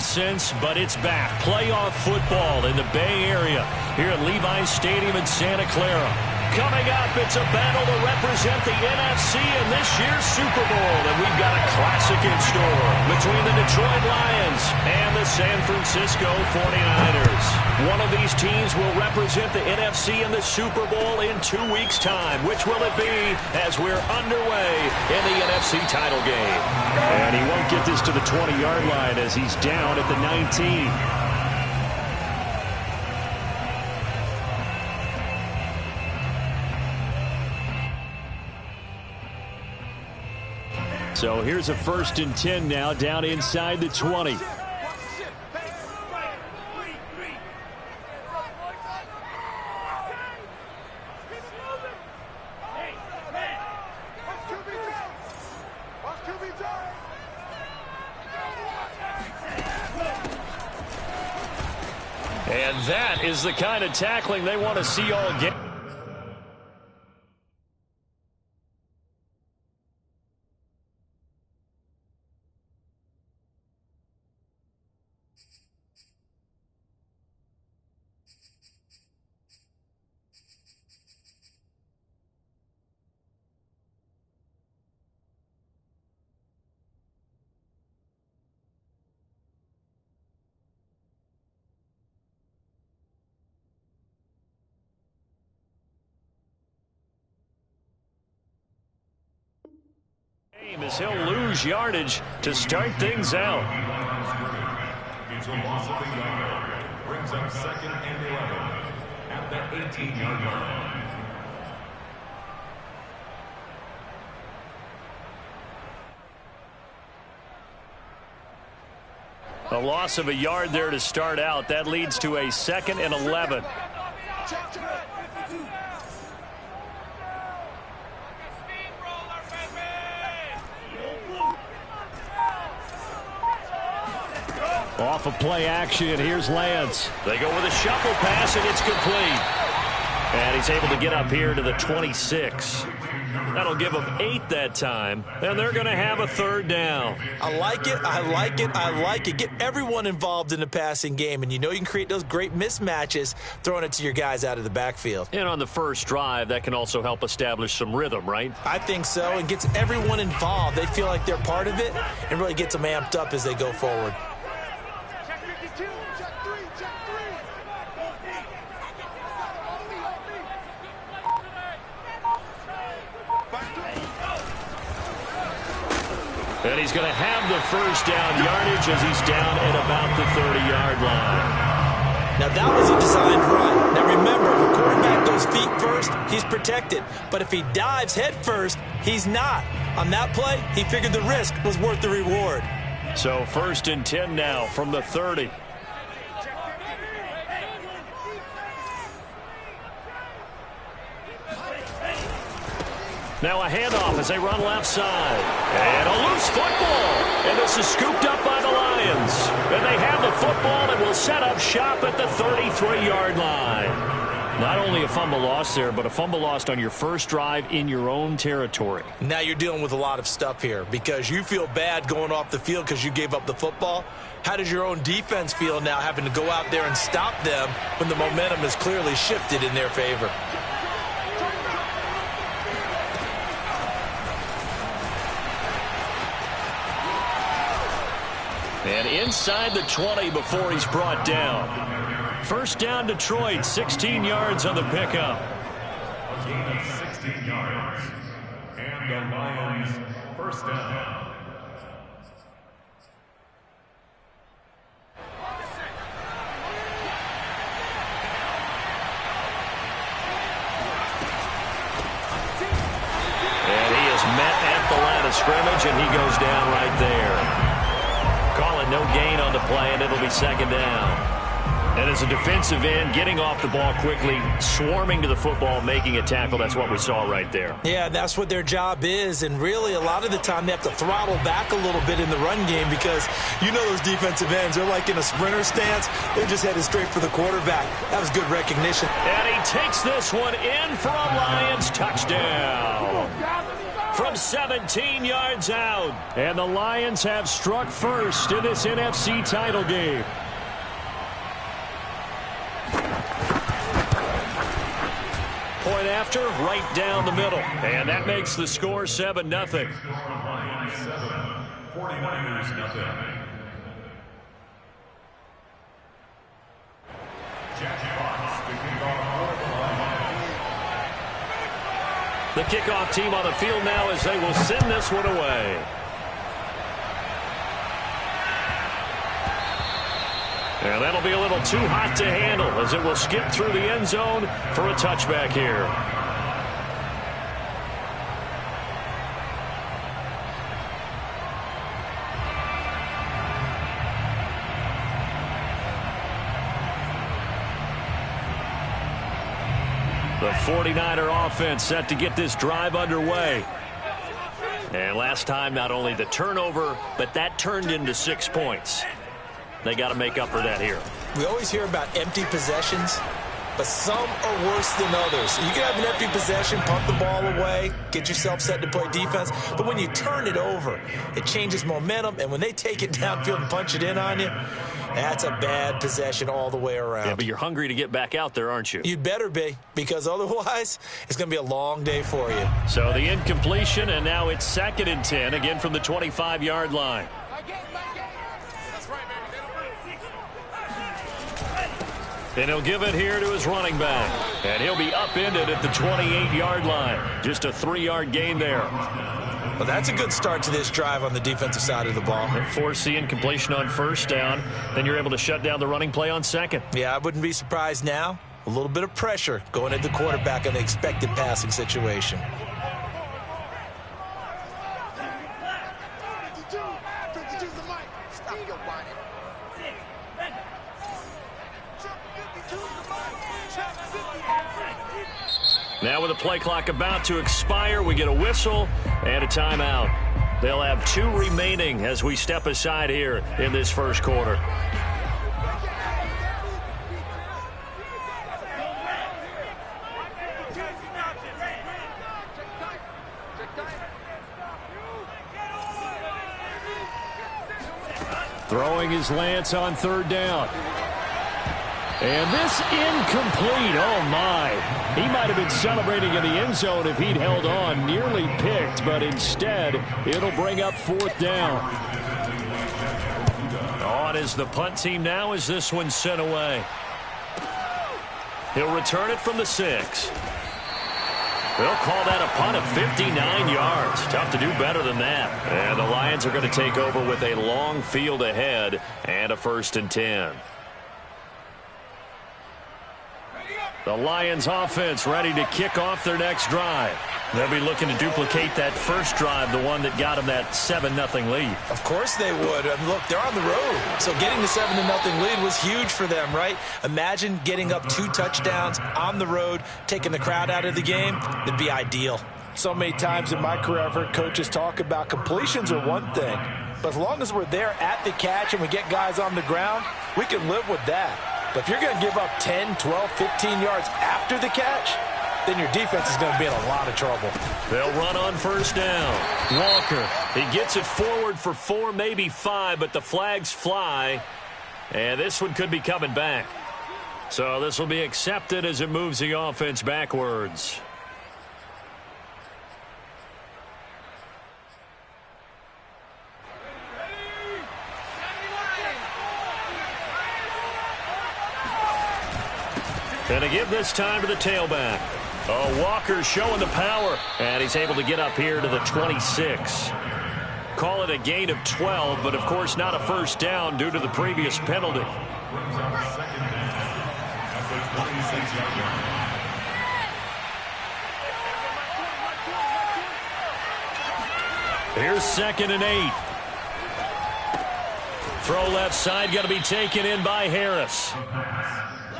since, but it's back. Playoff football in the Bay Area here at Levi's Stadium in Santa Clara. Coming up, it's a battle to represent the NFC in this year's Super Bowl. And we've got a classic in store between the Detroit Lions and the San Francisco 49ers. One of these teams will represent the NFC in the Super Bowl in 2 weeks' time. Which will it be as we're underway in the NFC title game? And he won't get this to the 20-yard line as he's down at the 19. So here's a 1st and 10 now, down inside the 20. And that is the kind of tackling they want to see all game. As he'll lose yardage to start things out. It's a loss of the yard. Brings up 2nd and 11 at the 18-yard line. A loss of a yard there to start out. That leads to a 2nd and 11. Off of play action, here's Lance. They go with a shuffle pass, and it's complete. And he's able to get up here to the 26. That'll give them 8 that time, and they're going to have a 3rd down. I like it, I like it, I like it. Get everyone involved in the passing game, and you know you can create those great mismatches throwing it to your guys out of the backfield. And on the first drive, that can also help establish some rhythm, right? I think so, and gets everyone involved. They feel like they're part of it and really gets them amped up as they go forward. And he's going to have the 1st down yardage as he's down at about the 30-yard line. Now, that was a designed run. Now, remember, if a quarterback goes feet first, he's protected. But if he dives head first, he's not. On that play, he figured the risk was worth the reward. So 1st and 10 now from the 30. Now a handoff as they run left side. And a loose football. And this is scooped up by the Lions. And they have the football and will set up shop at the 33-yard line. Not only a fumble loss there, but a fumble lost on your first drive in your own territory. Now you're dealing with a lot of stuff here because you feel bad going off the field because you gave up the football. How does your own defense feel now having to go out there and stop them when the momentum is clearly shifted in their favor? And inside the 20 before he's brought down. 1st down Detroit, 16 yards on the pickup. A gain of 16 yards. And the Lions 1st down. And he is met at the line of scrimmage, and he goes down right there. Call it no gain on the play, and it'll be 2nd down. And as a defensive end, getting off the ball quickly, swarming to the football, making a tackle, that's what we saw right there. Yeah, that's what their job is, and really a lot of the time they have to throttle back a little bit in the run game because you know those defensive ends, they're like in a sprinter stance. They're just headed straight for the quarterback. That was good recognition. And he takes this one in for a Lions touchdown. from 17 yards out. And the Lions have struck first in this NFC title game. Point after, right down the middle. And that makes the score 7-0. 49ers nothing. Jack Fox to kick off for the Lions. The kickoff team on the field now as they will send this one away. And that'll be a little too hot to handle as it will skip through the end zone for a touchback here. The 49er offense set to get this drive underway. And last time, not only the turnover, but that turned into 6 points. They got to make up for that here. We always hear about empty possessions, but some are worse than others. You can have an empty possession, punt the ball away, get yourself set to play defense, but when you turn it over, it changes momentum, and when they take it downfield and punch it in on you, that's a bad possession all the way around. Yeah, but you're hungry to get back out there, aren't you? You'd better be, because otherwise, it's going to be a long day for you. So the incompletion, and now it's 2nd and 10, again from the 25-yard line. And he'll give it here to his running back. And he'll be upended at the 28-yard line. Just a 3-yard gain there. Well, that's a good start to this drive on the defensive side of the ball. Force the incompletion on 1st down. Then you're able to shut down the running play on 2nd. Yeah, I wouldn't be surprised now. A little bit of pressure going at the quarterback in the expected passing situation. Now with the play clock about to expire, we get a whistle and a timeout. They'll have 2 remaining as we step aside here in this first quarter. Throwing his Lance on 3rd down. And this incomplete. Oh, my. He might have been celebrating in the end zone if he'd held on. Nearly picked, but instead, it'll bring up 4th down. On is the punt team now as this one's sent away. He'll return it from the 6. They'll call that a punt of 59 yards. Tough to do better than that. And the Lions are going to take over with a long field ahead and a 1st and 10. The Lions offense ready to kick off their next drive. They'll be looking to duplicate that first drive, the one that got them that 7-0 lead. Of course they would. I mean, look, they're on the road. So getting the 7-0 lead was huge for them, right? Imagine getting up 2 touchdowns on the road, taking the crowd out of the game. It'd be ideal. So many times in my career, I've heard coaches talk about completions are one thing. But as long as we're there at the catch and we get guys on the ground, we can live with that. But if you're going to give up 10, 12, 15 yards after the catch, then your defense is going to be in a lot of trouble. They'll run on 1st down. Walker, he gets it forward for 4, maybe 5, but the flags fly. And this one could be coming back. So this will be accepted as it moves the offense backwards. And to give this time to the tailback. Oh, Walker showing the power, and he's able to get up here to the 26. Call it a gain of 12, but of course not a 1st down due to the previous penalty. Here's 2nd and 8. Throw left side, going to be taken in by Harris.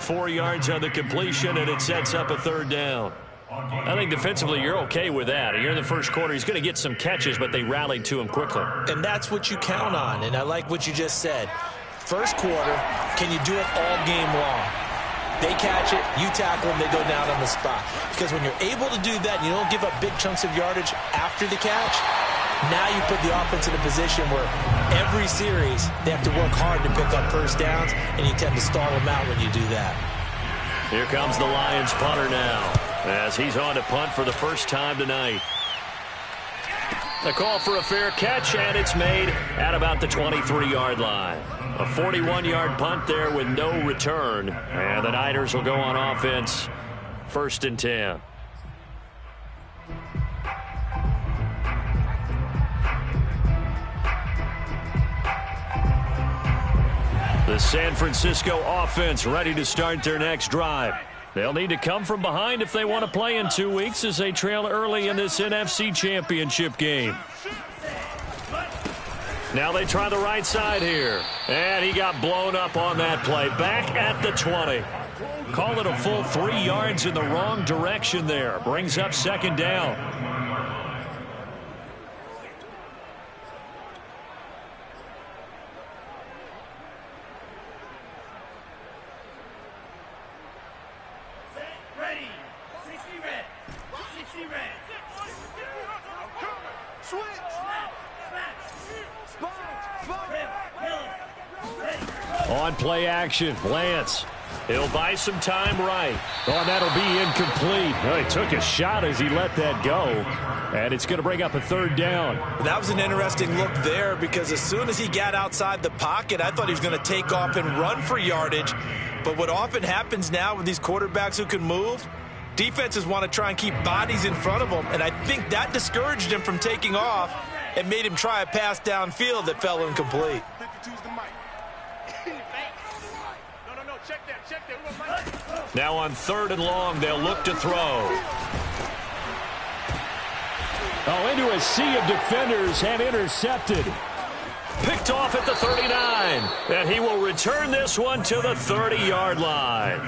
4 yards on the completion, and it sets up a 3rd down. I think defensively you're okay with that. Here in the first quarter, he's going to get some catches, but they rallied to him quickly. And that's what you count on, and I like what you just said. First quarter, can you do it all game long? They catch it, you tackle them, they go down on the spot. Because when you're able to do that, and you don't give up big chunks of yardage after the catch, now you put the offense in a position where every series they have to work hard to pick up first downs, and you tend to stall them out when you do that. Here comes the Lions punter now, as he's on to punt for the first time tonight. The call for a fair catch, and it's made at about the 23-yard line. A 41-yard punt there with no return. And the Niners will go on offense, 1st and 10. The San Francisco offense ready to start their next drive. They'll need to come from behind if they want to play in 2 weeks as they trail early in this NFC Championship game. Now they try the right side here. And he got blown up on that play. Back at the 20. Call it a full 3 yards in the wrong direction there. Brings up 2nd down. On play action, Lance. He'll buy some time right. Oh, and that'll be incomplete. Well, he took a shot as he let that go. And it's going to bring up a 3rd down. That was an interesting look there because as soon as he got outside the pocket, I thought he was going to take off and run for yardage. But what often happens now with these quarterbacks who can move, defenses want to try and keep bodies in front of them. And I think that discouraged him from taking off and made him try a pass downfield that fell incomplete. Now on 3rd and long, they'll look to throw. Oh, into a sea of defenders and intercepted. Picked off at the 39. And he will return this one to the 30-yard line.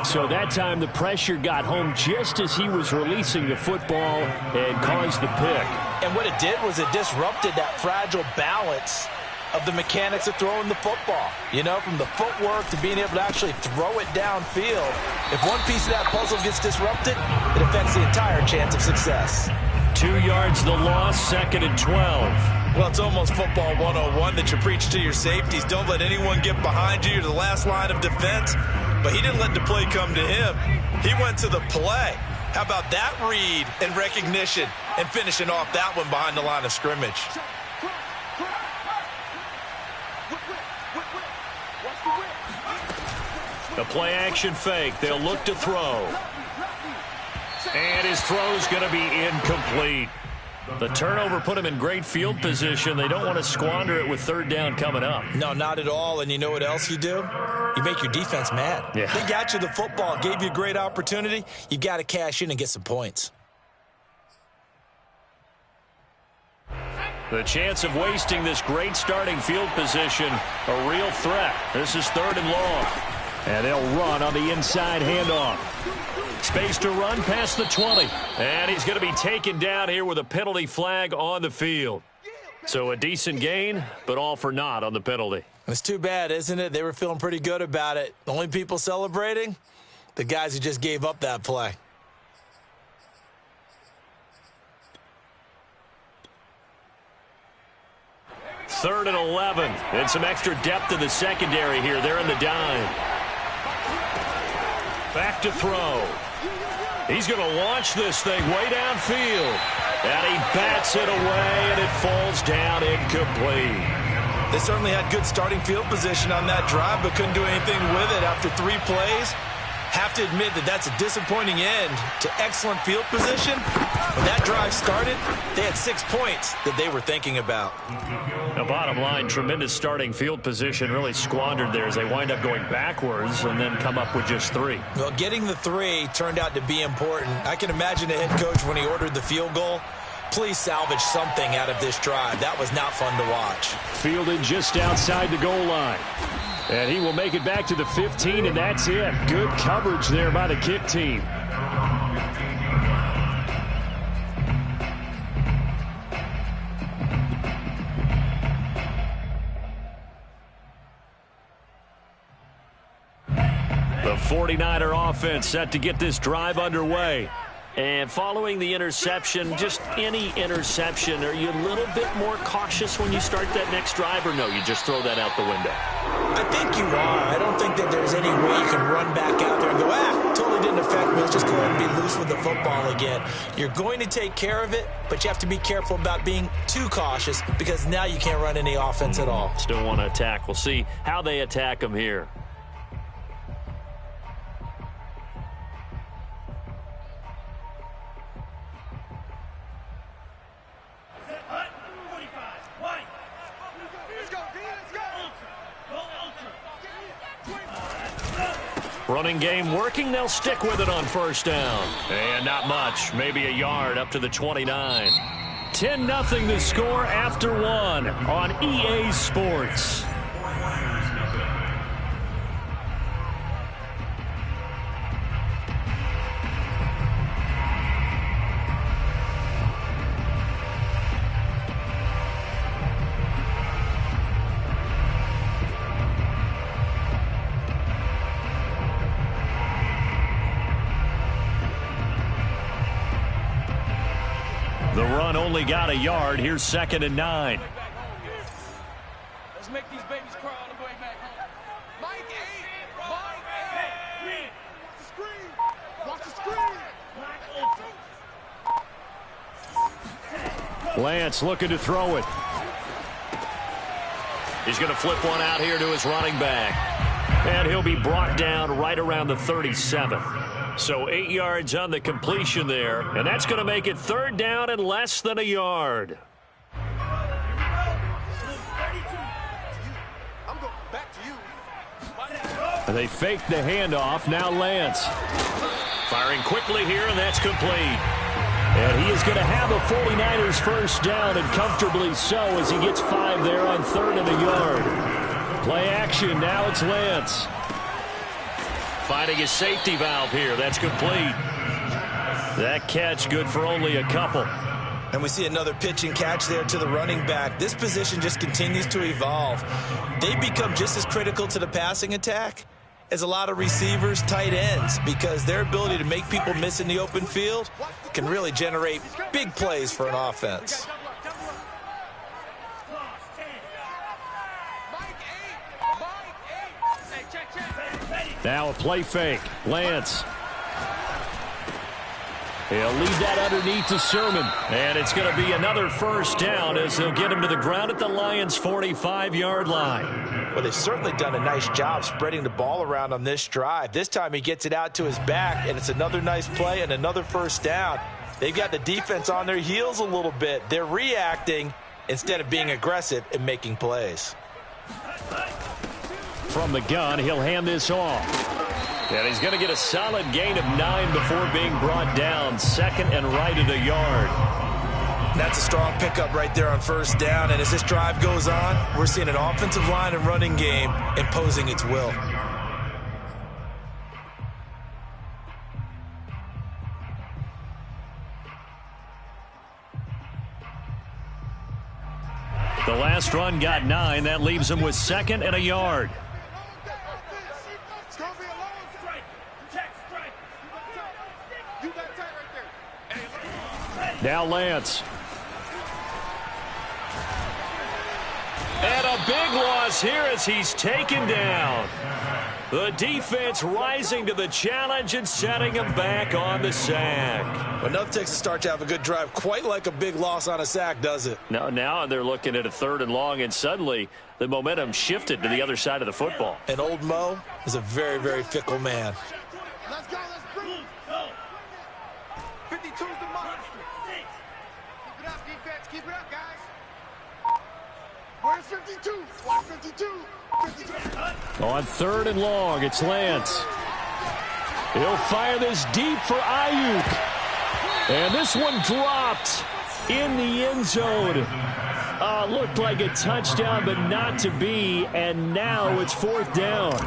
So that time the pressure got home just as he was releasing the football and caused the pick. And what it did was it disrupted that fragile balance of the mechanics of throwing the football. You know, from the footwork to being able to actually throw it downfield. If one piece of that puzzle gets disrupted, it affects the entire chance of success. 2 yards the loss, 2nd and 12. Well, it's almost football 101 that you preach to your safeties. Don't let anyone get behind you. You're the last line of defense. But he didn't let the play come to him. He went to the play. How about that read and recognition and finishing off that one behind the line of scrimmage? The play action fake. They'll look to throw. And his throw's going to be incomplete. The turnover put him in great field position. They don't want to squander it with 3rd down coming up. No, not at all. And you know what else you do? You make your defense mad. Yeah. They got you the football, gave you a great opportunity. You got to cash in and get some points. The chance of wasting this great starting field position, a real threat. This is 3rd and long. And they'll run on the inside handoff. Space to run past the 20. And he's going to be taken down here with a penalty flag on the field. So a decent gain, but all for naught on the penalty. It's too bad, isn't it? They were feeling pretty good about it. The only people celebrating, the guys who just gave up that play. Third and 11. And some extra depth in the secondary here. They're in the dime. Back to throw. He's going to launch this thing way downfield. And he bats it away, and it falls down incomplete. They certainly had good starting field position on that drive, but couldn't do anything with it after 3 plays. Have to admit that that's a disappointing end to excellent field position. When that drive started, they had 6 points that they were thinking about. The bottom line, tremendous starting field position, really squandered there as they wind up going backwards and then come up with just 3. Well, getting the 3 turned out to be important. I can imagine the head coach when he ordered the field goal. Please salvage something out of this drive. That was not fun to watch. Fielded just outside the goal line. And he will make it back to the 15, and that's it. Good coverage there by the kick team. The 49er offense set to get this drive underway. And following the interception, just any interception, are you a little bit more cautious when you start that next drive, or no, you just throw that out the window? I think you are. I don't think that there's any way you can run back out there and go, totally didn't affect me. Let's just go ahead and be loose with the football again. You're going to take care of it, but you have to be careful about being too cautious because now you can't run any offense at all. Still want to attack. We'll see how they attack them here. Running game working. They'll stick with it on first down. And not much. Maybe a yard up to the 29. 10-0 the score after one on EA Sports. The run only got a yard. Here's 2nd and 9. Let's make these babies cry on the way back home. Mike 8. Watch the screen. Lance looking to throw it. He's going to flip one out here to his running back. And he'll be brought down right around the 37. So 8 yards on the completion there. And that's going to make it 3rd down and less than a yard. And they fake the handoff. Now Lance. Firing quickly here, and that's complete. And he is going to have a 49ers first down, and comfortably so, as he gets 5 there on 3rd and a yard. Play action. Now it's Lance. Finding his safety valve here. That's complete. That catch good for only a couple. And we see another pitch and catch there to the running back. This position just continues to evolve. They become just as critical to the passing attack as a lot of receivers, tight ends, because their ability to make people miss in the open field can really generate big plays for an offense. Now a play fake. Lance. He'll leave that underneath to Sermon. And it's going to be another first down as they'll get him to the ground at the Lions' 45-yard line. Well, they've certainly done a nice job spreading the ball around on this drive. This time he gets it out to his back, and it's another nice play and another first down. They've got the defense on their heels a little bit. They're reacting instead of being aggressive and making plays. From the gun, he'll hand this off. And he's going to get a solid gain of 9 before being brought down. 2nd and right at a yard. That's a strong pickup right there on first down. And as this drive goes on, we're seeing an offensive line and running game imposing its will. The last run got 9. That leaves him with 2nd and a yard. Now Lance. And a big loss here as he's taken down. The defense rising to the challenge and setting him back on the sack. Enough takes a start to have a good drive. Quite like a big loss on a sack, does it? Now they're looking at a 3rd and long, and suddenly the momentum shifted to the other side of the football. And old Mo is a very, very fickle man. Let's go. Let's bring 52's the monster. Keep it up, defense. Keep it up, guys. Where's 52? Watch 52. 52. On 3rd and long, it's Lance. He'll fire this deep for Ayuk. And this one dropped in the end zone. Looked like a touchdown, but not to be. And now it's 4th down.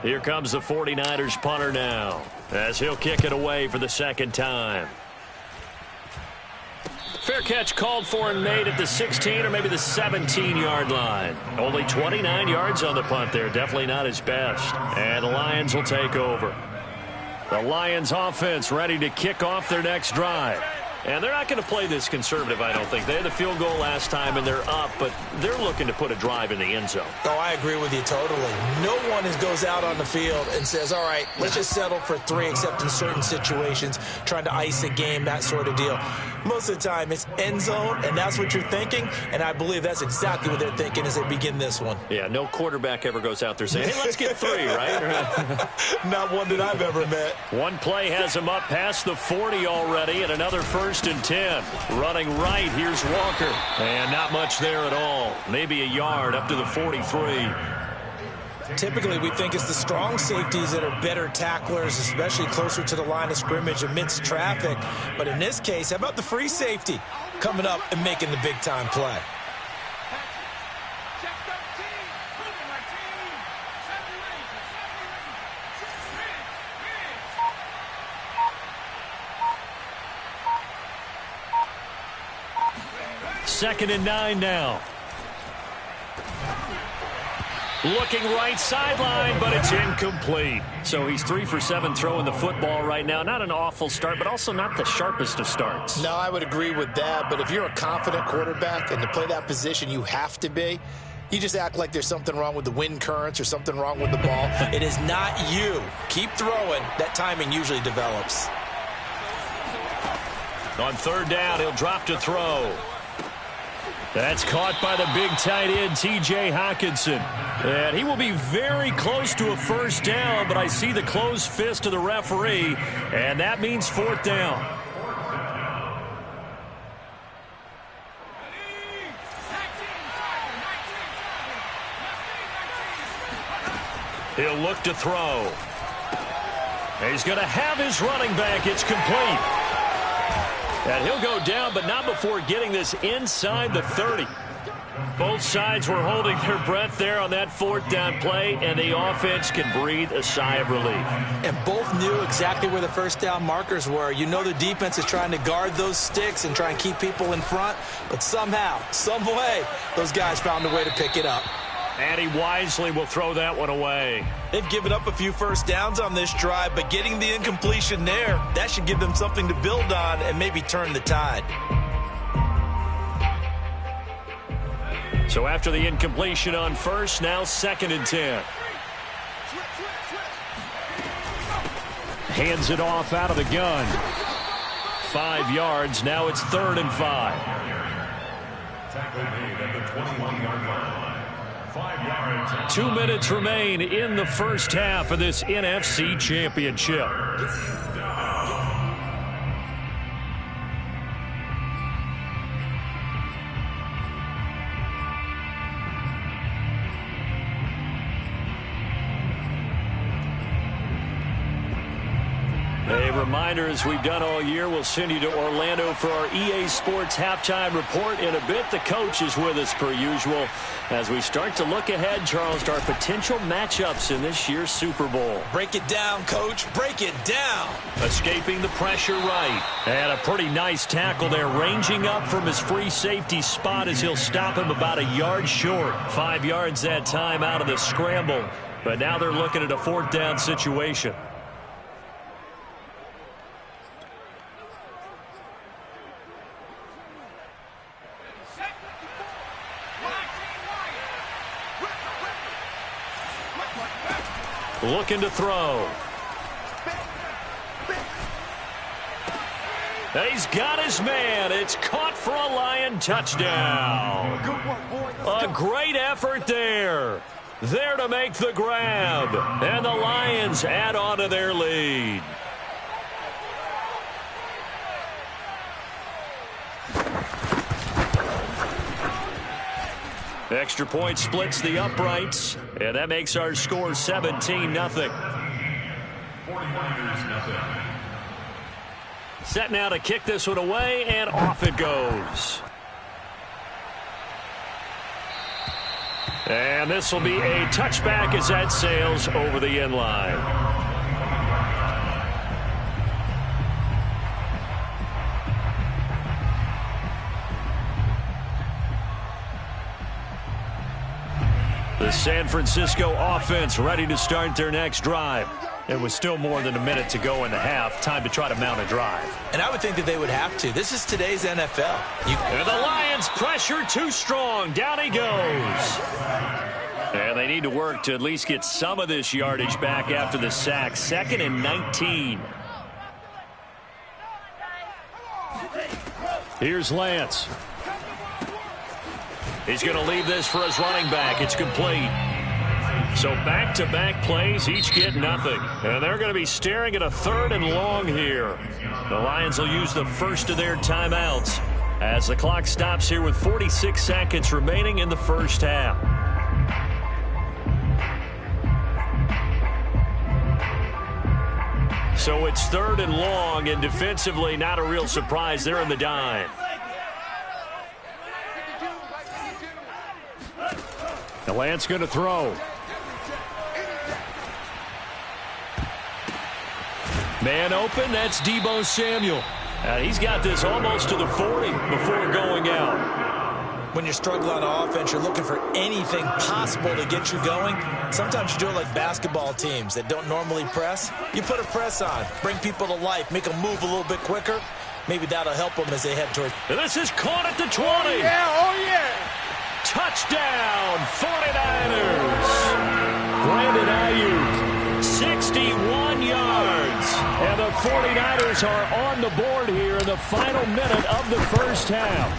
Here comes the 49ers punter now, as he'll kick it away for the 2nd time. Fair catch called for and made at the 16 or maybe the 17-yard line. Only 29 yards on the punt there. Definitely not his best. And the Lions will take over. The Lions offense ready to kick off their next drive. And they're not going to play this conservative, I don't think. They had the field goal last time, and they're up, but they're looking to put a drive in the end zone. Oh, I agree with you totally. No one goes out on the field and says, all right, let's just settle for 3, except in certain situations, trying to ice a game, that sort of deal. Most of the time, it's end zone, and that's what you're thinking, and I believe that's exactly what they're thinking as they begin this one. Yeah, no quarterback ever goes out there saying, hey, let's get 3, right? Not one that I've ever met. One play has him up past the 40 already, and another 1st and 10. Running right, here's Walker. And not much there at all. Maybe a yard up to the 43. Typically, we think it's the strong safeties that are better tacklers, especially closer to the line of scrimmage amidst traffic. But in this case, how about the free safety coming up and making the big-time play? Second and 9 now. Looking right sideline, but it's incomplete. So he's 3 for 7 throwing the football right now. Not an awful start, but also not the sharpest of starts. No, I would agree with that. But if you're a confident quarterback and to play that position, you have to be. You just act like there's something wrong with the wind currents or something wrong with the ball. It is not you. Keep throwing. That timing usually develops. On 3rd down, he'll drop to throw. That's caught by the big tight end, T.J. Hockenson. And he will be very close to a 1st down, but I see the closed fist of the referee, and that means 4th down. He'll look to throw. He's going to have his running back. It's complete. And he'll go down, but not before getting this inside the 30. Both sides were holding their breath there on that 4th down play, and the offense can breathe a sigh of relief. And both knew exactly where the 1st down markers were. You know the defense is trying to guard those sticks and try and keep people in front, but somehow, some way, those guys found a way to pick it up. And he wisely will throw that one away. They've given up a few 1st downs on this drive, but getting the incompletion there, that should give them something to build on and maybe turn the tide. So after the incompletion on 1st, now 2nd and 10. Hands it off out of the gun. 5 yards. Now it's 3rd and 5. Tackle made at the 21-yard line. 5 yards. 2 minutes remain in the 1st half of this NFC Championship. A reminder, as we've done all year, we'll send you to Orlando for our EA Sports halftime report. In a bit, the coach is with us per usual as we start to look ahead, Charles, to our potential matchups in this year's Super Bowl. Break it down, Coach. Break it down. Escaping the pressure right. And a pretty nice tackle there, ranging up from his free safety spot as he'll stop him about a yard short. 5 yards that time out of the scramble. But now they're looking at a 4th down situation. Looking to throw. He's got his man. It's caught for a Lion touchdown. A great effort there. There to make the grab. And the Lions add on to their lead. Extra point splits the uprights, and that makes our score 17-0. 49ers nothing. Set now to kick this one away, and off it goes. And this will be a touchback as that sails over the end line. The San Francisco offense ready to start their next drive. It was still more than a minute to go in the half. Time to try to mount a drive. And I would think that they would have to. This is today's NFL. And the Lions pressure too strong. Down he goes. And they need to work to at least get some of this yardage back after the sack. 2nd and 19. Here's Lance. He's going to leave this for his running back. It's complete. So back-to-back plays, each get nothing. And they're going to be staring at a 3rd and long here. The Lions will use the first of their timeouts as the clock stops here with 46 seconds remaining in the first half. So it's 3rd and long, and defensively not a real surprise. They're in the dime. The Lance going to throw. Man open, that's Deebo Samuel. He's got this almost to the 40 before going out. When you're struggling on offense, you're looking for anything possible to get you going. Sometimes you do it like basketball teams that don't normally press. You put a press on, bring people to life, make them move a little bit quicker. Maybe that'll help them as they head towards. And this is caught at the 20. Oh, yeah. Touchdown, 49ers. Brandon Ayuk, 61 yards. And the 49ers are on the board here in the final minute of the first half.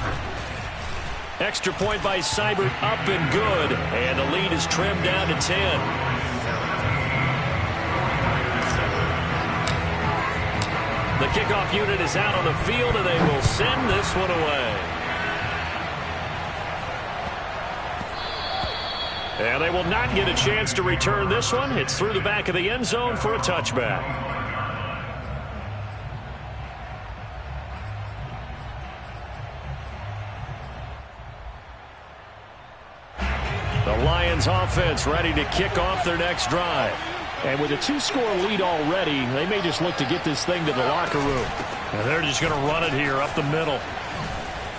Extra point by Seibert, up and good. And the lead is trimmed down to 10. The kickoff unit is out on the field, and they will send this one away. And they will not get a chance to return this one. It's through the back of the end zone for a touchback. The Lions offense ready to kick off their next drive. And with a 2-score lead already, they may just look to get this thing to the locker room. And they're just going to run it here up the middle.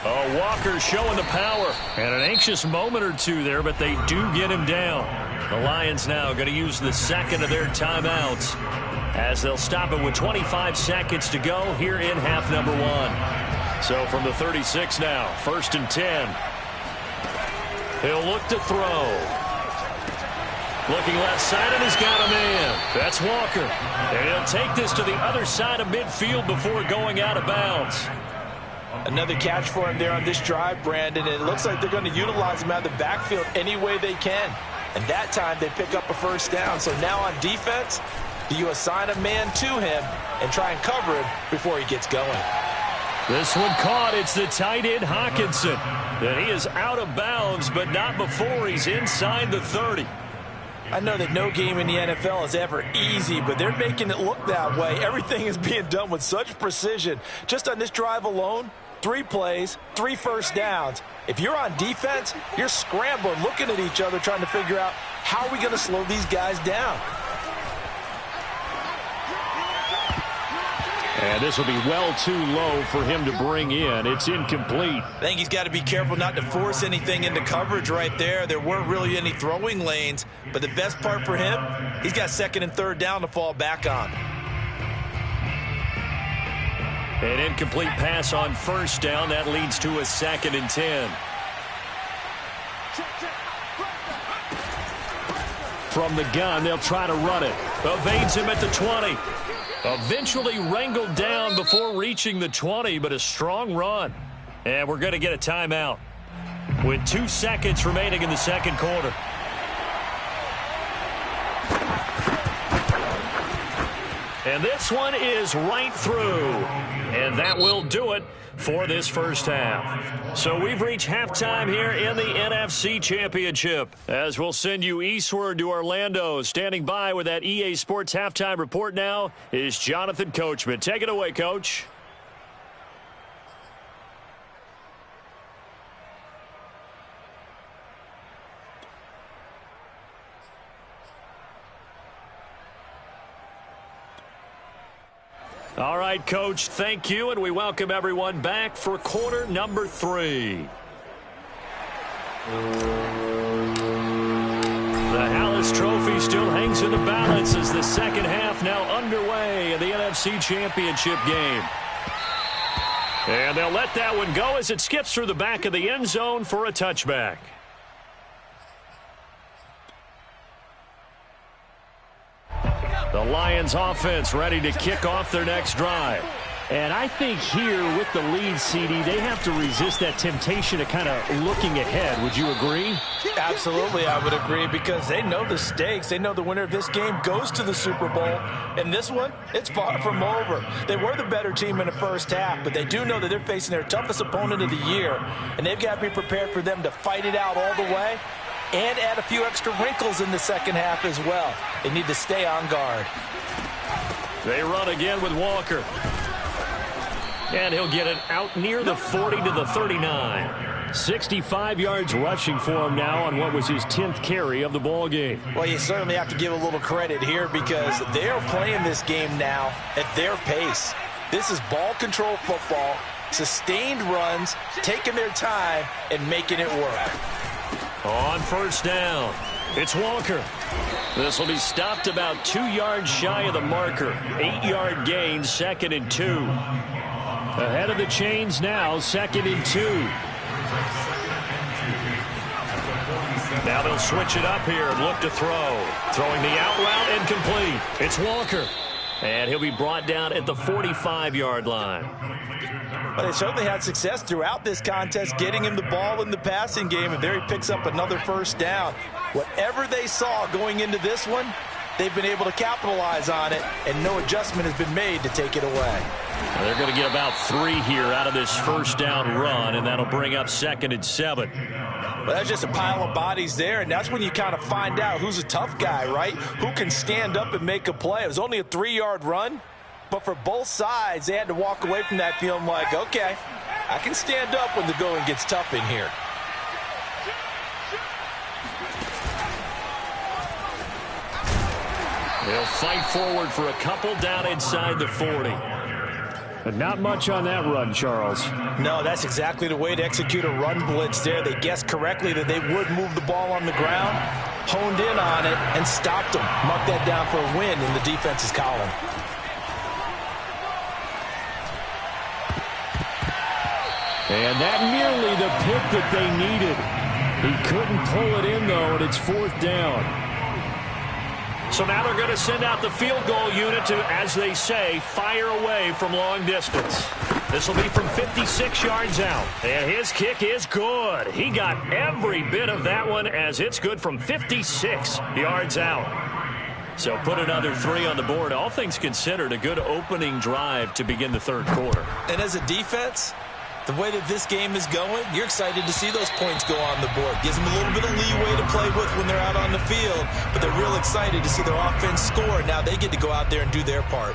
Oh, Walker showing the power. And an anxious moment or two there, but they do get him down. The Lions now going to use the second of their timeouts as they'll stop it with 25 seconds to go here in half number 1. So from the 36 now, 1st and 10. He'll look to throw. Looking left side, and he's got a man. That's Walker. And he'll take this to the other side of midfield before going out of bounds. Another catch for him there on this drive, Brandon. And it looks like they're going to utilize him out of the backfield any way they can. And that time they pick up a first down. So now on defense, do you assign a man to him and try and cover him before he gets going? This one caught. It's the tight end, Hockenson. And he is out of bounds, but not before he's inside the 30. I know that no game in the NFL is ever easy, but they're making it look that way. Everything is being done with such precision. Just on this drive alone, 3 plays, 3 first downs. If you're on defense, you're scrambling, looking at each other, trying to figure out how are we going to slow these guys down. And this will be well too low for him to bring in. It's incomplete. I think he's got to be careful not to force anything into coverage right there. There weren't really any throwing lanes, but the best part for him, he's got 2nd and 3rd down to fall back on. An incomplete pass on 1st down. That leads to a 2nd and 10. From the gun, they'll try to run it. Evades him at the 20. Eventually wrangled down before reaching the 20, but a strong run. And we're going to get a timeout with 2 seconds remaining in the second quarter. And this one is right through. And that will do it for this first half. So we've reached halftime here in the NFC Championship. As we'll send you eastward to Orlando. Standing by with that EA Sports halftime report now is Jonathan Coachman. Take it away, Coach. All right, Coach, thank you, and we welcome everyone back for quarter number 3. trophy still hangs in the balance as the second half now underway in the NFC Championship game. And they'll let that one go as it skips through the back of the end zone for a touchback. The Lions offense ready to kick off their next drive. And I think here with the lead, CD, they have to resist that temptation of kind of looking ahead. Would you agree? Absolutely, I would agree, because they know the stakes. They know the winner of this game goes to the Super Bowl. And this one, it's far from over. They were the better team in the first half, but they do know that they're facing their toughest opponent of the year, and they've got to be prepared for them to fight it out all the way and add a few extra wrinkles in the second half as well. They need to stay on guard. They run again with Walker. And he'll get it out near the 40 to the 39. 65 yards rushing for him now on what was his 10th carry of the ball game. Well, you certainly have to give a little credit here because they're playing this game now at their pace. This is ball control football, sustained runs, taking their time, and making it work. On first down, it's Walker. This will be stopped about 2 yards shy of the marker. 8-yard gain, 2nd and 2. Ahead of the chains now, 2nd and 2. Now they'll switch it up here and look to throw. Throwing the out route and complete. It's Walker. And he'll be brought down at the 45-yard line. But they certainly had success throughout this contest, getting him the ball in the passing game, and there he picks up another first down. Whatever they saw going into this one, they've been able to capitalize on it, and no adjustment has been made to take it away. They're going to get about 3 here out of this first down run, and that'll bring up 2nd and 7. Well, that's just a pile of bodies there, and that's when you kind of find out who's a tough guy, right? Who can stand up and make a play. It was only a 3-yard run, but for both sides, they had to walk away from that feeling like, okay, I can stand up when the going gets tough in here. They'll fight forward for a couple down inside the 40. But not much on that run, Charles. No, that's exactly the way to execute a run blitz there. They guessed correctly that they would move the ball on the ground, honed in on it, and stopped them. Marked that down for a win in the defense's column. And that nearly the pick that they needed. He couldn't pull it in, though, and it's 4th down. So now they're going to send out the field goal unit to, as they say, fire away from long distance. This will be from 56 yards out. And his kick is good. He got every bit of that one as it's good from 56 yards out. So put another 3 on the board. All things considered, a good opening drive to begin the third quarter. And as a defense, the way that this game is going, you're excited to see those points go on the board. Gives them a little bit of leeway to play with when they're out on the field, but they're real excited to see their offense score. Now they get to go out there and do their part.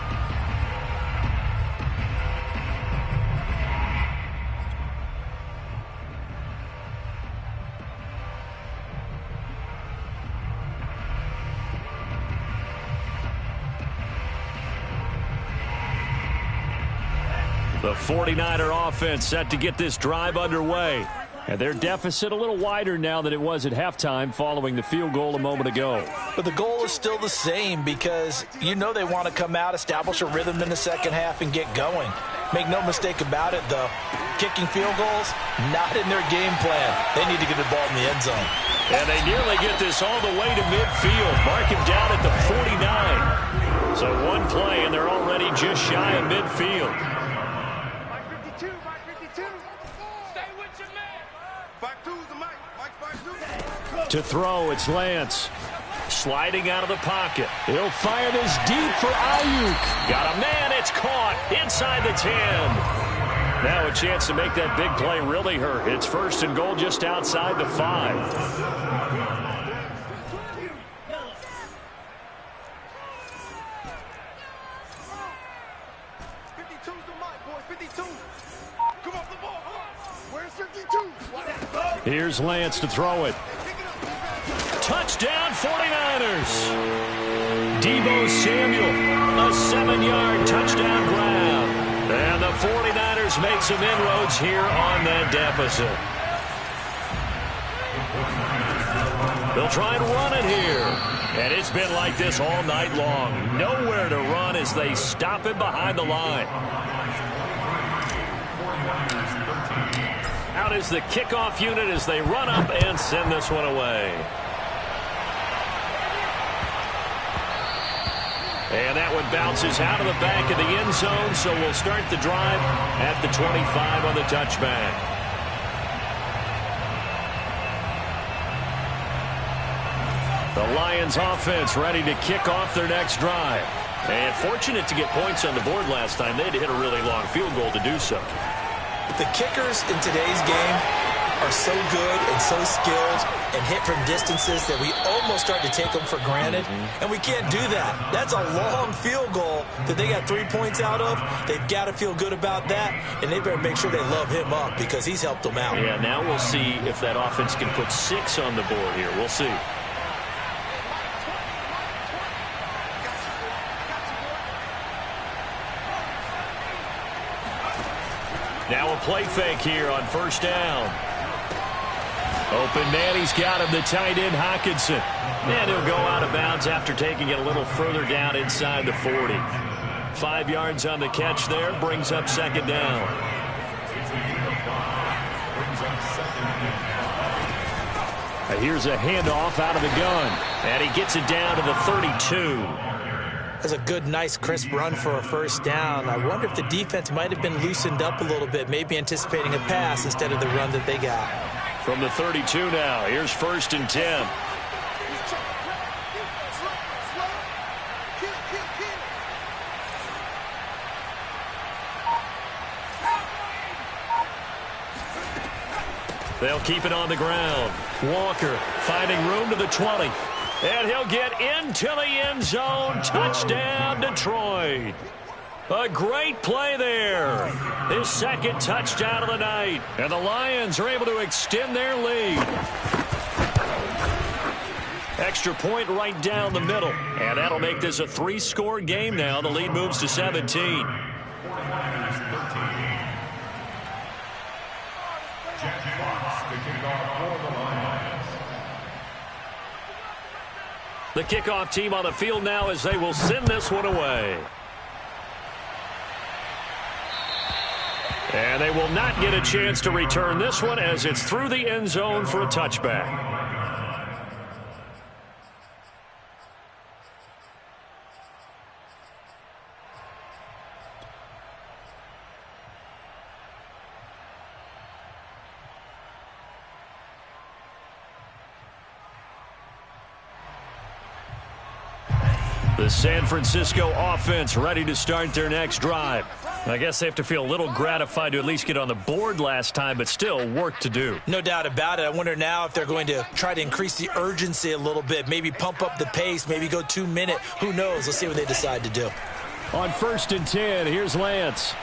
The 49er offense set to get this drive underway. And their deficit a little wider now than it was at halftime following the field goal a moment ago. But the goal is still the same because you know they want to come out, establish a rhythm in the second half, and get going. Make no mistake about it, though. Kicking field goals, not in their game plan. They need to get the ball in the end zone. And they nearly get this all the way to midfield. Mark him down at the 49. So one play, and they're already just shy of midfield. To throw, it's Lance. Sliding out of the pocket. He'll fire this deep for Ayuk. Got a man, it's caught inside the 10. Now a chance to make that big play really hurt. It's 1st and goal just outside the 5. 52's the mic, boys. 52. Come off the ball. Where's 52? Here's Lance to throw it. Touchdown 49ers. Deebo Samuel, a 7-yard touchdown grab. And the 49ers make some inroads here on that deficit. They'll try and run it here. And it's been like this all night long. Nowhere to run as they stop him behind the line. Out is the kickoff unit as they run up and send this one away. And that one bounces out of the back of the end zone, so we'll start the drive at the 25 on the touchback. The Lions offense ready to kick off their next drive. And fortunate to get points on the board last time. They had to hit a really long field goal to do so. The kickers in today's game are so good and so skilled and hit from distances that we almost start to take them for granted. And we can't do that. That's a long field goal that they got 3 points out of. They've got to feel good about that, and they better make sure they love him up because he's helped them out. Yeah, now we'll see if that offense can put 6 on the board here. We'll see. Now a play fake here on first down. Open man, he's got him, the tight end Hockenson. And he'll go out of bounds after taking it a little further down inside the 40. 5 yards on the catch there, brings up second down. Here's a handoff out of the gun. And he gets it down to the 32. That's a good, nice, crisp run for a first down. I wonder if the defense might have been loosened up a little bit, maybe anticipating a pass instead of the run that they got. From the 32 now, here's first and 10. They'll keep it on the ground. Walker finding room to the 20. And he'll get into the end zone. Touchdown, Detroit. A great play there. His second touchdown of the night. And the Lions are able to extend their lead. Extra point right down the middle. And that'll make this a 3-score game now. The lead moves to 17. The kickoff team on the field now as they will send this one away. And they will not get a chance to return this one as it's through the end zone for a touchback. The San Francisco offense ready to start their next drive. I guess they have to feel a little gratified to at least get on the board last time, but still work to do. No doubt about it. I wonder now if they're going to try to increase the urgency a little bit, maybe pump up the pace, maybe go 2 minute. Who knows? Let's see what they decide to do. On first and 10, here's Lance.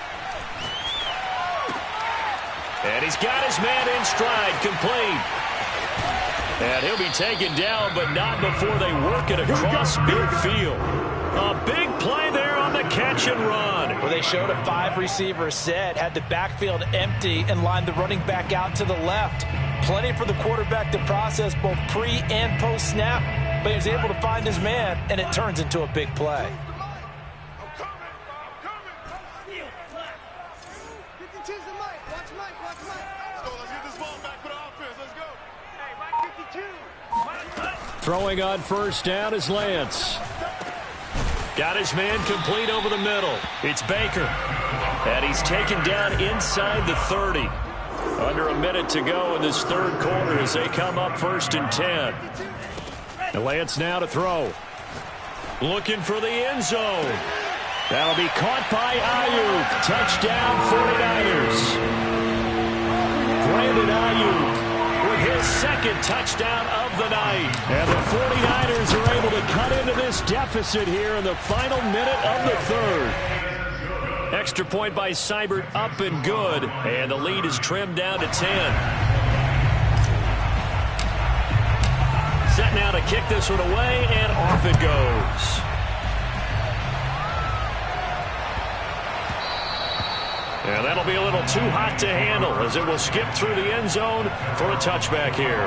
And he's got his man in stride, complete. And he'll be taken down, but not before they work it across midfield. A big play there on the catch and run. Well, they showed a 5-receiver set, had the backfield empty, and lined the running back out to the left. Plenty for the quarterback to process both pre- and post-snap, but he was able to find his man, and it turns into a big play. Throwing on first down is Lance. Got his man complete over the middle. It's Baker. And he's taken down inside the 30. Under a minute to go in this third quarter as they come up first and 10. And Lance now to throw. Looking for the end zone. That'll be caught by Ayuk. Touchdown 49ers. Brandon Ayuk with his second touchdown of the night. And the 49ers are able to cut into this deficit here in the final minute of the third. Extra point by Seibert, up and good. And the lead is trimmed down to 10. Set now to kick this one away, and off it goes. And that'll be a little too hot to handle as it will skip through the end zone for a touchback here.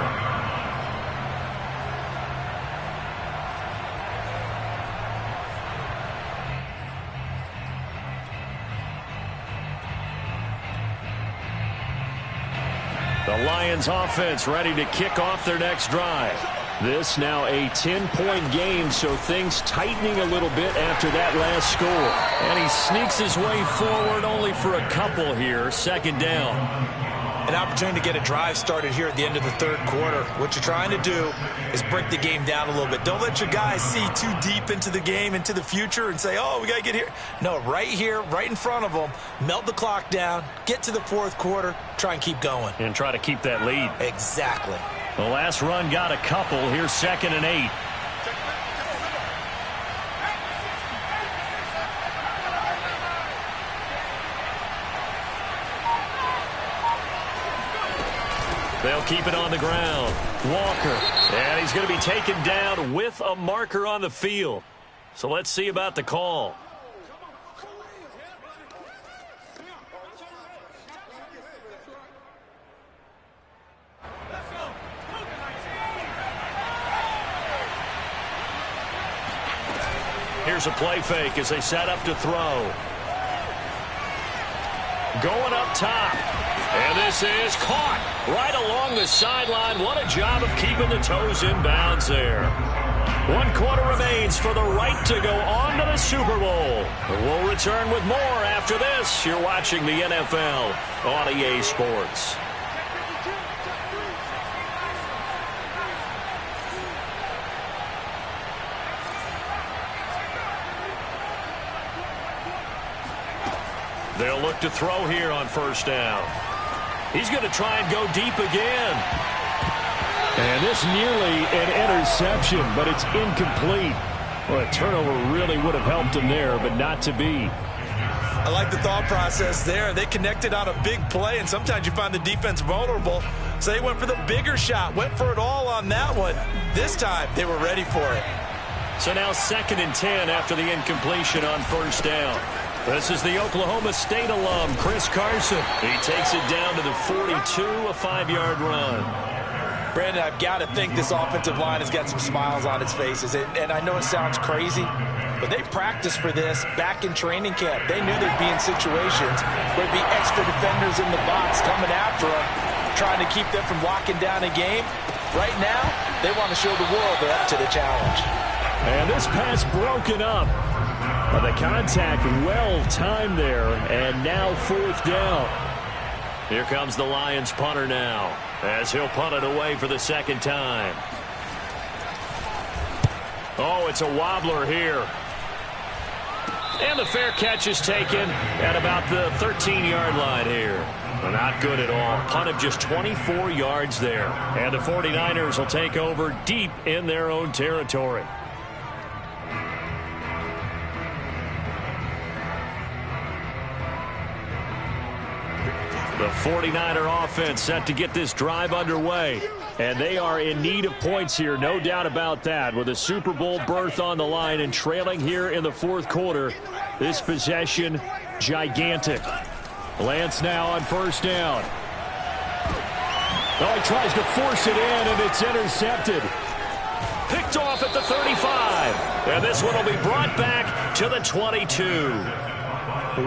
The Lions offense ready to kick off their next drive. This now a 10-point game, so things tightening a little bit after that last score. And he sneaks his way forward only for a couple here. Second down. An opportunity to get a drive started here at the end of the third quarter. What you're trying to do is break the game down a little bit. Don't let your guys see too deep into the game, into the future, and say, oh, we got to get here. No, right here, right in front of them, melt the clock down, get to the fourth quarter, try and keep going. And try to keep that lead. Exactly. The last run got a couple. Here's 2nd and 8. They'll keep it on the ground. Walker. And he's going to be taken down with a marker on the field. So let's see about the call. Here's a play fake as they set up to throw. Going up top. And this is caught right along the sideline. What a job of keeping the toes in bounds there. 1 quarter remains for the right to go on to the Super Bowl. We'll return with more after this. You're watching the NFL on EA Sports. They'll look to throw here on first down. He's going to try and go deep again. And this nearly an interception, but it's incomplete. Well, a turnover really would have helped him there, but not to be. I like the thought process there. They connected on a big play, and sometimes you find the defense vulnerable. So they went for the bigger shot, went for it all on that one. This time, they were ready for it. So now 2nd and 10 after the incompletion on first down. This is the Oklahoma State alum, Chris Carson. He takes it down to the 42, a 5-yard run. Brandon, I've got to think this offensive line has got some smiles on its faces. And I know it sounds crazy, but they practiced for this back in training camp. They knew they'd be in situations where there'd be extra defenders in the box coming after them, trying to keep them from locking down a game. Right now, they want to show the world they're up to the challenge. And this pass broken up. But the contact well timed there, and now 4th down. Here comes the Lions punter now, as he'll punt it away for the 2nd time. Oh, it's a wobbler here. And the fair catch is taken at about the 13-yard line here. Not good at all. Punt of just 24 yards there. And the 49ers will take over deep in their own territory. The 49er offense set to get this drive underway. And they are in need of points here, no doubt about that. With a Super Bowl berth on the line and trailing here in the 4th quarter, this possession gigantic. Lance now on first down. Oh, he tries to force it in, and it's intercepted. Picked off at the 35. And this one will be brought back to the 22.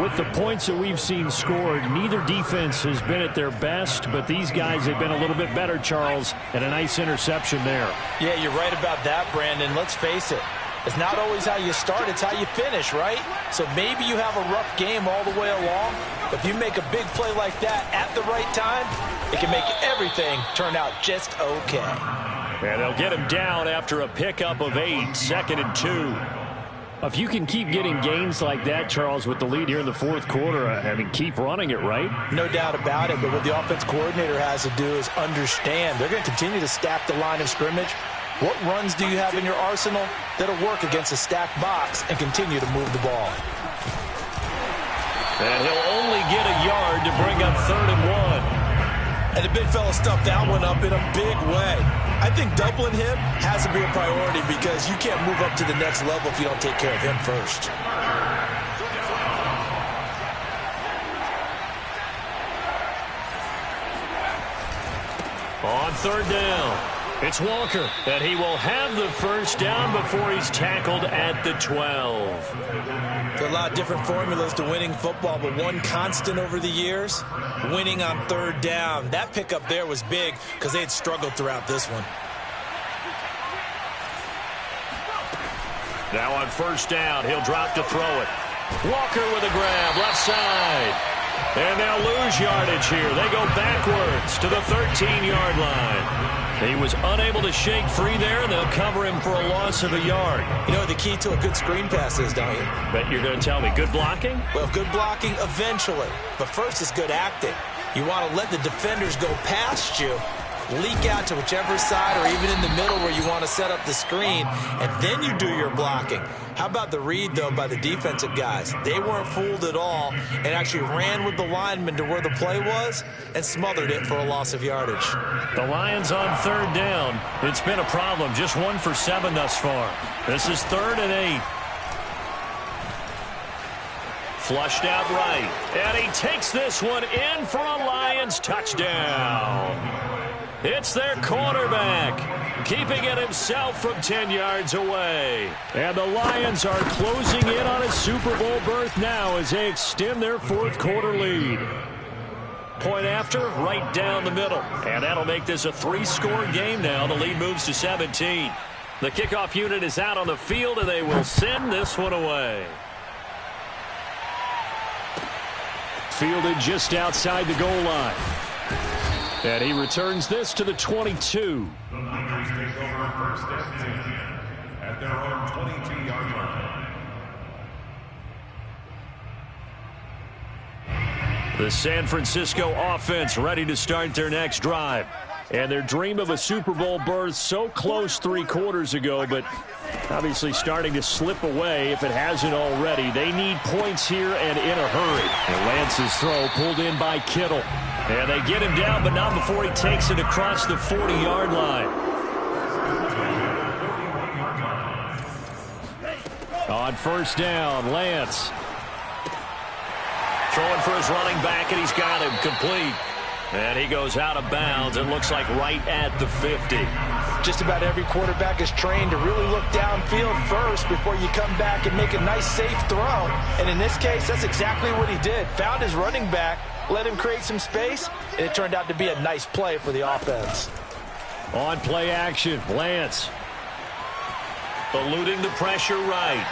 With the points that we've seen scored, neither defense has been at their best, but these guys have been a little bit better, Charles, and a nice interception there. Yeah, you're right about that, Brandon. Let's face it. It's not always how you start, it's how you finish, right? So maybe you have a rough game all the way along. If you make a big play like that at the right time, it can make everything turn out just okay. And they'll get him down after a pickup of 8, 2nd and 2. If you can keep getting gains like that, Charles, with the lead here in the 4th quarter, I mean, keep running it, right? No doubt about it, but what the offense coordinator has to do is understand they're going to continue to stack the line of scrimmage. What runs do you have in your arsenal that'll work against a stacked box and continue to move the ball? And he'll only get a yard to bring up 3rd and 1. And the big fella stuffed that one up in a big way. I think doubling him has to be a priority because you can't move up to the next level if you don't take care of him first. On 3rd down. It's Walker, and he will have the first down before he's tackled at the 12. There are a lot of different formulas to winning football, but one constant over the years, winning on third down. That pickup there was big because they had struggled throughout this one. Now on first down, he'll drop to throw it. Walker with a grab, left side. And they'll lose yardage here. They go backwards to the 13-yard line. He was unable to shake free there, and they'll cover him for a loss of a yard. You know what the key to a good screen pass is, don't you? Bet you're going to tell me good blocking? Well, good blocking eventually. But first is good acting. You want to let the defenders go past you, leak out to whichever side or even in the middle where you want to set up the screen, and then you do your blocking. How about the read, though, by the defensive guys? They weren't fooled at all and actually ran with the lineman to where the play was and smothered it for a loss of yardage. The Lions on third down. It's been a problem. Just 1 for 7 thus far. This is 3rd and 8. Flushed out right. And he takes this one in for a Lions touchdown. It's their quarterback, keeping it himself from 10 yards away. And the Lions are closing in on a Super Bowl berth now as they extend their 4th quarter lead. Point after, right down the middle. And that'll make this a 3-score game now. The lead moves to 17. The kickoff unit is out on the field, and they will send this one away. Fielded just outside the goal line. And he returns this to the 22. The Niners take over first and 10 at their own 22-yard line. The San Francisco offense ready to start their next drive. And their dream of a Super Bowl berth so close 3 quarters ago, but obviously starting to slip away if it hasn't already. They need points here and in a hurry. And Lance's throw pulled in by Kittle. And they get him down, but not before he takes it across the 40-yard line. On first down, Lance. Throwing for his running back, and he's got him complete. And he goes out of bounds. It looks like right at the 50. Just about every quarterback is trained to really look downfield first before you come back and make a nice, safe throw. And in this case, that's exactly what he did. Found his running back, let him create some space, and it turned out to be a nice play for the offense. On play action, Lance. Eluding the pressure right.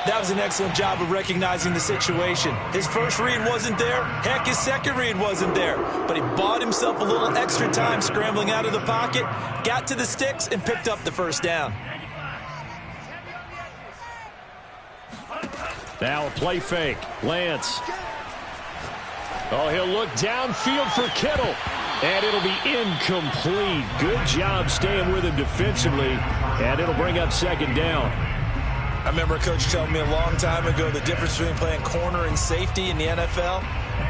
That was an excellent job of recognizing the situation. His first read wasn't there. Heck, his second read wasn't there. But he bought himself a little extra time scrambling out of the pocket, got to the sticks, and picked up the first down. Now a play fake. Lance. Oh, he'll look downfield for Kittle. And it'll be incomplete. Good job staying with him defensively. And it'll bring up second down. I remember a coach telling me a long time ago the difference between playing corner and safety in the NFL.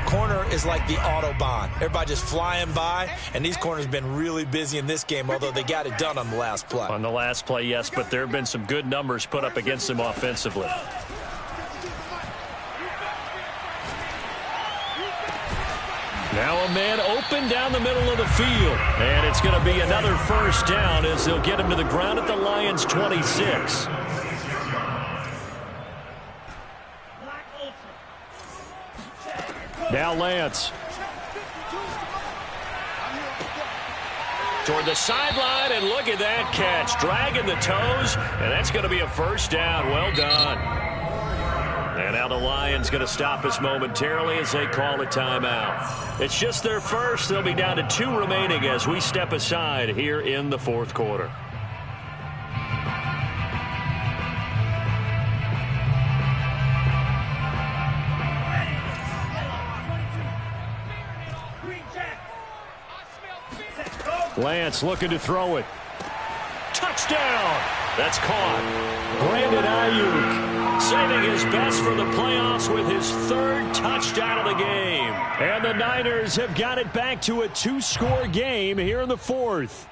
Corner is like the Autobahn. Everybody just flying by, and these corners have been really busy in this game, although they got it done on the last play. On the last play, yes, but there have been some good numbers put up against them offensively. Now a man open down the middle of the field. And it's going to be another first down as they'll get him to the ground at the Lions' 26. Now Lance. Toward the sideline, and look at that catch. Dragging the toes, and that's going to be a first down. Well done. And now the Lions going to stop us momentarily as they call a timeout. It's just their first. They'll be down to 2 remaining as we step aside here in the 4th quarter. Lance looking to throw it. Touchdown! That's caught. Brandon Ayuk saving his best for the playoffs with his 3rd touchdown of the game. And the Niners have got it back to a 2-score game here in the 4th.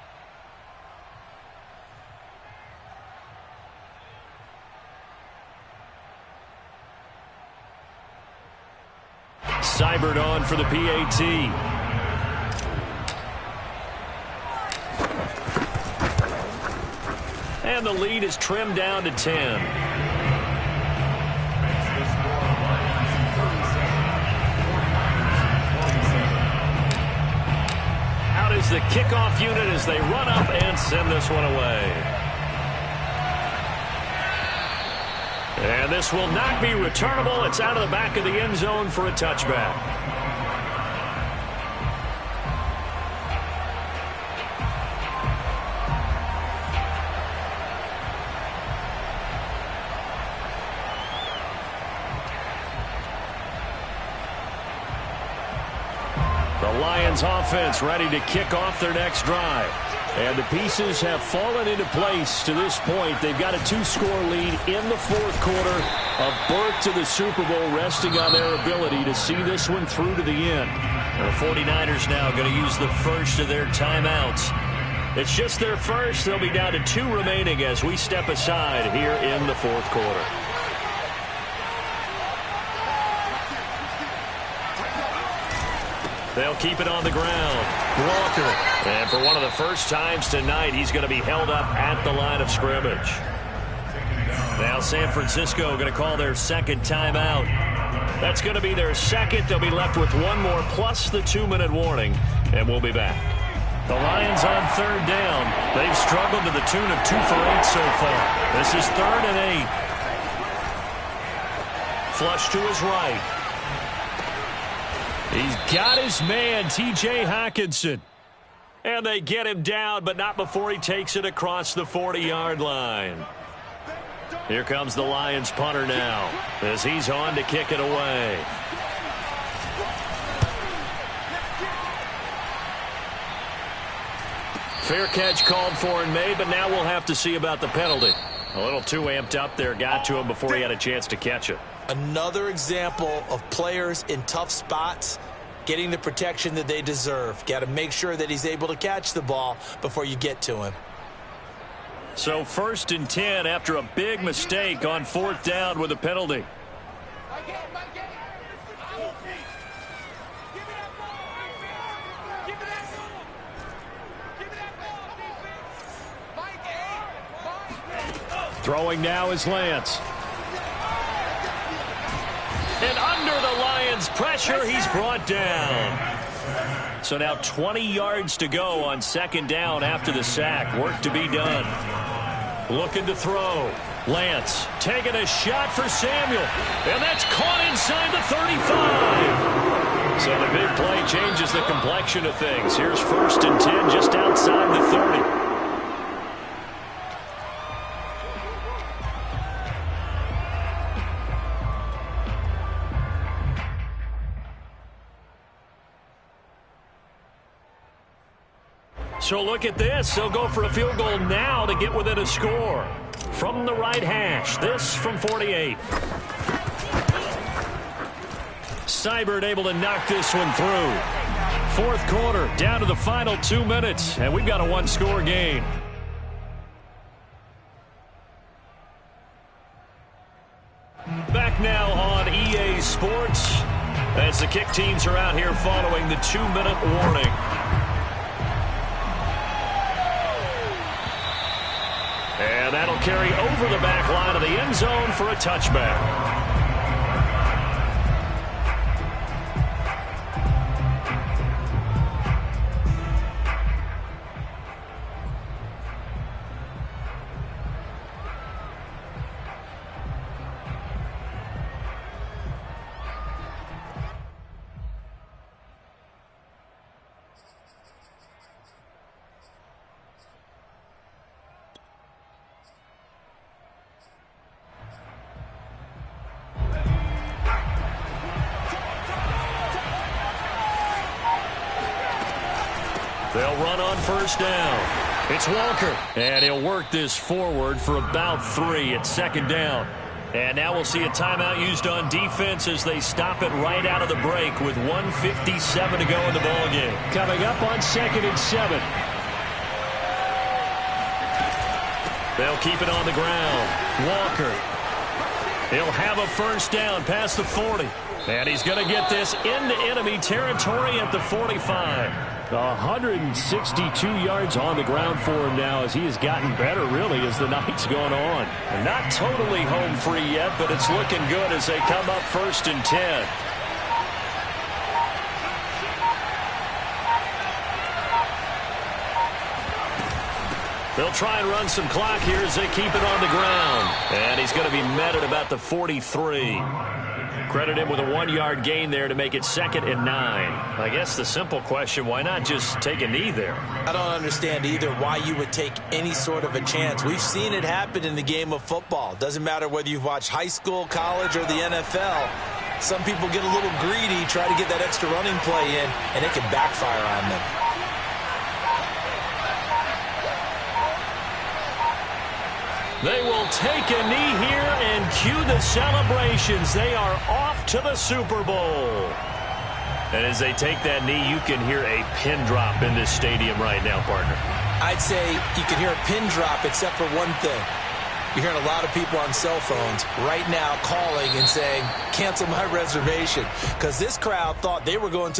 Seibert on for the PAT. And the lead is trimmed down to 10. Out is the kickoff unit as they run up and send this one away. And this will not be returnable. It's out of the back of the end zone for a touchback. The Lions offense ready to kick off their next drive. And the pieces have fallen into place to this point. They've got a 2-score lead in the fourth quarter. A berth to the Super Bowl resting on their ability to see this one through to the end. The 49ers now going to use the first of their timeouts. It's just their first. They'll be down to 2 remaining as we step aside here in the fourth quarter. They'll keep it on the ground. Walker. And for one of the first times tonight, he's going to be held up at the line of scrimmage. Now San Francisco going to call their second timeout. That's going to be their second. They'll be left with one more plus the 2-minute warning. And we'll be back. The Lions on third down. They've struggled to the tune of 2 for 8 so far. This is 3rd and 8. Flush to his right. He's got his man, T.J. Hockenson. And they get him down, but not before he takes it across the 40-yard line. Here comes the Lions punter now as he's on to kick it away. Fair catch called for and made, but now we'll have to see about the penalty. A little too amped up there, got to him before he had a chance to catch it. Another example of players in tough spots getting the protection that they deserve. Got to make sure that he's able to catch the ball before you get to him. So 1st and 10 after a big mistake on 4th down with a penalty. Throwing now is Lance. And under the Lions' pressure, he's brought down. So now 20 yards to go on 2nd down after the sack. Work to be done. Looking to throw. Lance taking a shot for Samuel. And that's caught inside the 35. So the big play changes the complexion of things. Here's 1st and 10 just outside the 30. So look at this. They'll go for a field goal now to get within a score. From the right hash. This from 48. Seibert able to knock this one through. 4th quarter, down to the final 2 minutes. And we've got a 1-score game. Back now on EA Sports as the kick teams are out here following the 2-minute warning. And that'll carry over the back line of the end zone for a touchback. They'll run on 1st down. It's Walker. And he'll work this forward for about 3 at 2nd down. And now we'll see a timeout used on defense as they stop it right out of the break with 1:57 to go in the ballgame. Coming up on 2nd and 7. They'll keep it on the ground. Walker. He'll have a 1st down past the 40. And he's going to get this into enemy territory at the 45. 162 yards on the ground for him now as he has gotten better, really, as the night's gone on. Not totally home free yet, but it's looking good as they come up 1st and 10. They'll try and run some clock here as they keep it on the ground. And he's going to be met at about the 43. Credit him with a 1-yard gain there to make it 2nd and 9. I guess the simple question, why not just take a knee there? I don't understand either why you would take any sort of a chance. We've seen it happen in the game of football. Doesn't matter whether you've watched high school, college, or the NFL. Some people get a little greedy, try to get that extra running play in, and it can backfire on them. They will take a knee here and cue the celebrations. They are off to the Super Bowl. And as they take that knee, you can hear a pin drop in this stadium right now, partner. I'd say you can hear a pin drop except for one thing. You're hearing a lot of people on cell phones right now calling and saying, cancel my reservation, because this crowd thought they were going to